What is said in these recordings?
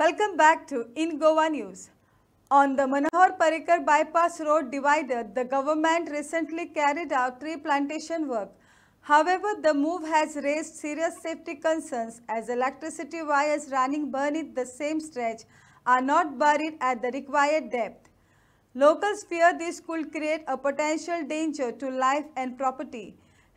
Welcome back to In Goa News. On the Manohar Parrikar bypass road divider, the government recently carried out tree plantation work. However, the move has raised serious safety concerns as electricity wires running beneath the same stretch are not buried at the required depth. Locals fear this could create a potential danger to life and property.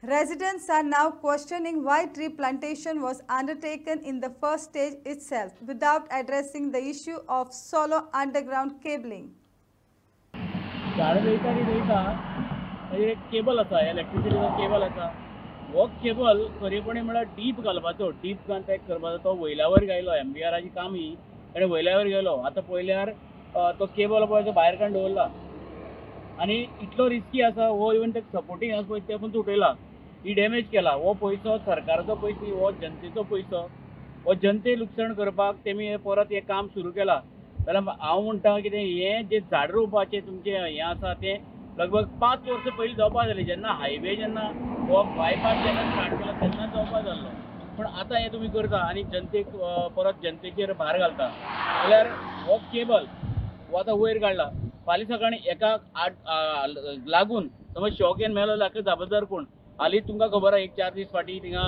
Residents are now questioning why tree plantation was undertaken in the first stage itself without addressing the issue of solo underground cabling. झाड रोयता की रोयता एक cable आसा, इलेक्ट्रिसिटीचो cable आसा. हो cable खरेपणी म्हळ्यार deep घालपाचो, डीप कॉन्टॅक्ट करपाचो. तो वयल्या वयर गायलो, MBRची काम ही ताणें वयल्या वयर गेलो. आतां पळयल्यार तो केबल पळय तो भायर काडून दवरला आनी इतलो रिस्की आसा. हो इवन ते सपोर्टींग आसा पळय ते पण तुटयला, ही डॅमेज केला. हो पयसो सरकाराचो पयसो, हो जनतेचो पयसो. हो जनते लुकसाण करपाक तेमी परत हें काम सुरू केलां. जाल्यार हांव म्हणटा कितें, हें जें झाड रोवपाचें तुमचें हें आसा तें लगभग 5 वर्सां पयलीं जावपा जालें. जेन्ना हायवे जेन्ना हो बायपास जेन्ना स्टार्ट केला तेन्ना जावपा जाल्लो. पूण आतां हें तुमी करता आनी जनतेक परत जनतेचेर भार घालता. जाल्यार हो केबल हो आतां वयर काडला. फाल्यां सकाळी एकाक लागून समज शॉक येवन मेलो जाल्यार जबाबदार कोण? हालींच तुमकां खबर आसा, एक 4 दीस फाटीं थिंगा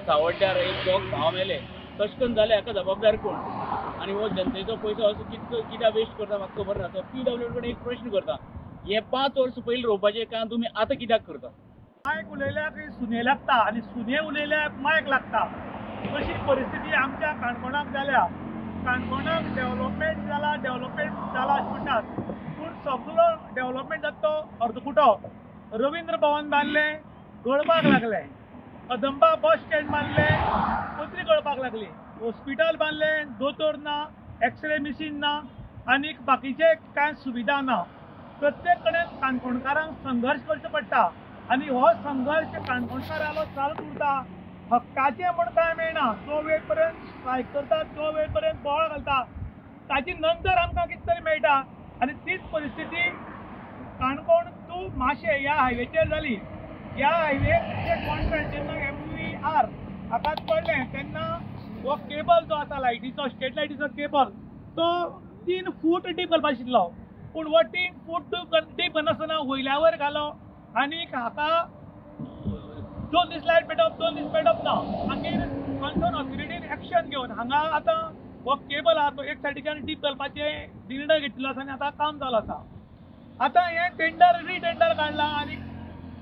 सावड्ड्यार एक दोग भाव मेले. तशें करून जालें, हाका जबाबदार कोण? आनी हो जनतेचो पयसो असो कित्याक वेस्ट करता म्हाका खबर ना. तो PWD कडेन एक प्रश्न करता, हे 5 वर्सां पयलीं रोवपाचें काम तुमी आतां कित्याक करता? मायक उलयल्याक सुने लागता आनी सुने उलयल्याक मायक लागता. अशी परिस्थिती आमच्या काणकोणाक जाल्या. काणकोणाक डेव्हलपमेंट जाला अशें म्हणटात, पूण सगळो डेव्हलपमेंट जाता तो अर्दकुटो. रवींद्र भवन बांदलें, गळपाक लागलें. कदंबा बस स्टँड बांदलें, पत्री गळपाक लागली. हॉस्पिटल बांदलें, दोतोर ना, एक्सरे मशीन ना आनी बाकीचे कांय सुविधा ना. प्रत्येक कडेन काणकोणकारांक संघर्श करचो पडटा आनी हो संघर्श काणकोणकारालो चालूच उरता. हक्काचें म्हण कांय मेळना. जो वेळ पर्यंत स्ट्रायक करता, जो वेळ पर्यंत बोवाळ घालता, ताची नंतर आमकां कितें तरी मेळटा. आनी तीच परिस्थिती काणकोण टू माशे ह्या हायवेचेर जाली. ह्या हायवेचे कॉन्ट्रॅक्ट जेन्ना MVR हातात पडलें तेन्ना हो केबल जो आसा लायटीचो, स्ट्रीट लायटीचो केबल, तो 3 फूट डीप घालपाक आशिल्लो. पूण हो 3 फूट डीप नासतना वयल्या वयर घालो आनी हाका 2 दीस लायट पेटप, 2 दीस पेटप ना. मागीर कन्सर्न ऑथॉरिटीन एक्शन घेवन हांगा आतां हो केबल आहा तो एक सायडीच्यान डीप घालपाचे निर्णय घेतिल्लो आसा आनी आतां काम चालू आसा. आतां हें रिटेंडर काडलां आनी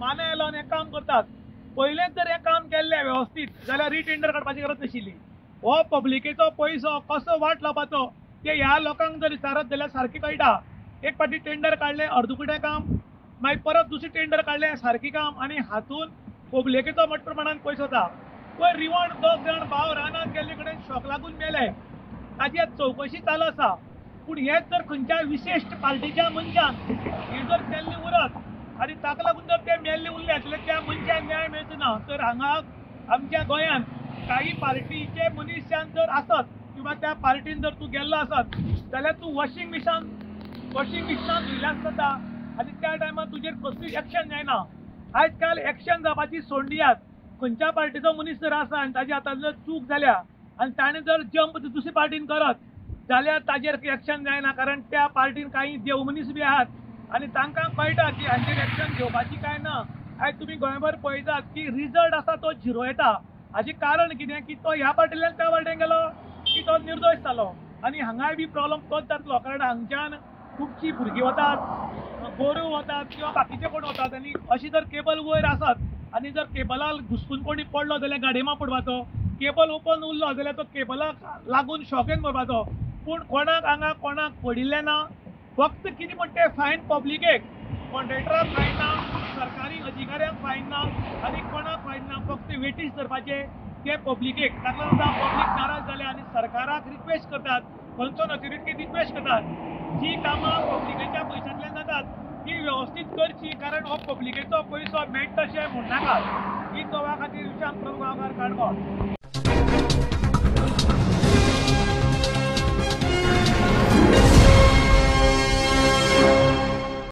माने लावन हें काम करतात. पयलेंच जर हें काम केल्लें वेवस्थीत जाल्यार रिटेंडर काडपाची गरज नाशिल्ली. हो पब्लिकेचो पयसो कसो वाट लावपाचो तें ह्या लोकांक जर विचारत जाल्यार सारकें कळटा. एक फावटी टेंडर काडलें अर्दकुटें काम, मागीर परत दुसरें टेंडर काडलें सारकें काम आनी हातून पब्लिकेचो मोठ्या प्रमाणान पयसो वता. पयर रिवण 2 जाण भाव रानांत गेल्ले कडेन शॉक लागून मेले. ताची चवकशी चालू आसा. पूण हेच जर खंयच्याय विशिश्ट पार्टीच्या मनशान हे जर केल्लें उरत आनी ताका लागून जर ते मेल्ले उरले जाल्यार त्या मनशाक न्याय मेळचो ना. तर हांगा आमच्या गोंयांत काही पार्टीचे मनशान जर आसत किंवा त्या पार्टीन जर तूं गेल्लो आसत जाल्यार तूं वॉशिंग मिशिनान रिलॅक्स जाता आनी त्या टायमार तुजेर कसलीच एक्शन जायना. आयज काल एक्शन जावपाची सोडल्यात. खंयच्या पार्टीचो मनीस जर आसा आनी ताजी आतां जर चूक जाल्या आनी ताणें जर जंप दुसरे पार्टीन करत जाल्यार ताजेर एक्शन जायना. कारण त्या पार्टीन काही देव मनीस बी आहात आनी तांकां कळटा की हांचेर एक्शन घेवपाची काय ना. आयज तुमी गोंयभर पळयतात की रिजल्ट आसा तो 0 येता. हाचें कारण कितें की तो ह्या पार्टींतल्यान त्या पार्टीन गेलो की तो निर्दोश जालो. आनी हांगाय बी प्रॉब्लम तोच जातलो. कारण हांगच्यान खुबशीं भुरगीं वतात, गोरवां वतात किंवा बाकीचे कोण वतात आनी अशी जर केबल वयर आसत आनी जर केबलाक घुसपून कोणी पडलो जाल्यार गाडयेमा पडपाचो. केबल ओपन उरलो जाल्यार तो केबलाक लागून शॉक येवन मरपाचो. पूण कोणाक हांगा कोणाक पडिल्लें ना. फक्त कितें म्हण तें फायन पब्लिकेक, कॉन्ट्रॅक्टराक फायन ना, सरकारी अधिकाऱ्यांक फायन ना आनी कोणाक फायन ना. फक्त वेटीस धरपाचे ते पब्लिकेक. ताका लागून पब्लीक नाराज जाले आनी सरकाराक रिक्वेस्ट करतात, कन्सर्न ऑथॉरिटीक रिक्वेस्ट करतात, जी कामां पब्लिकेच्या पयशांतल्यान जातात ती वेवस्थीत करची. कारण हो पब्लिकेचो पयसो मेळटा तशें म्हणनाका. ही गोवा खातीर विशांत प्रभू गांवकार काणकोण.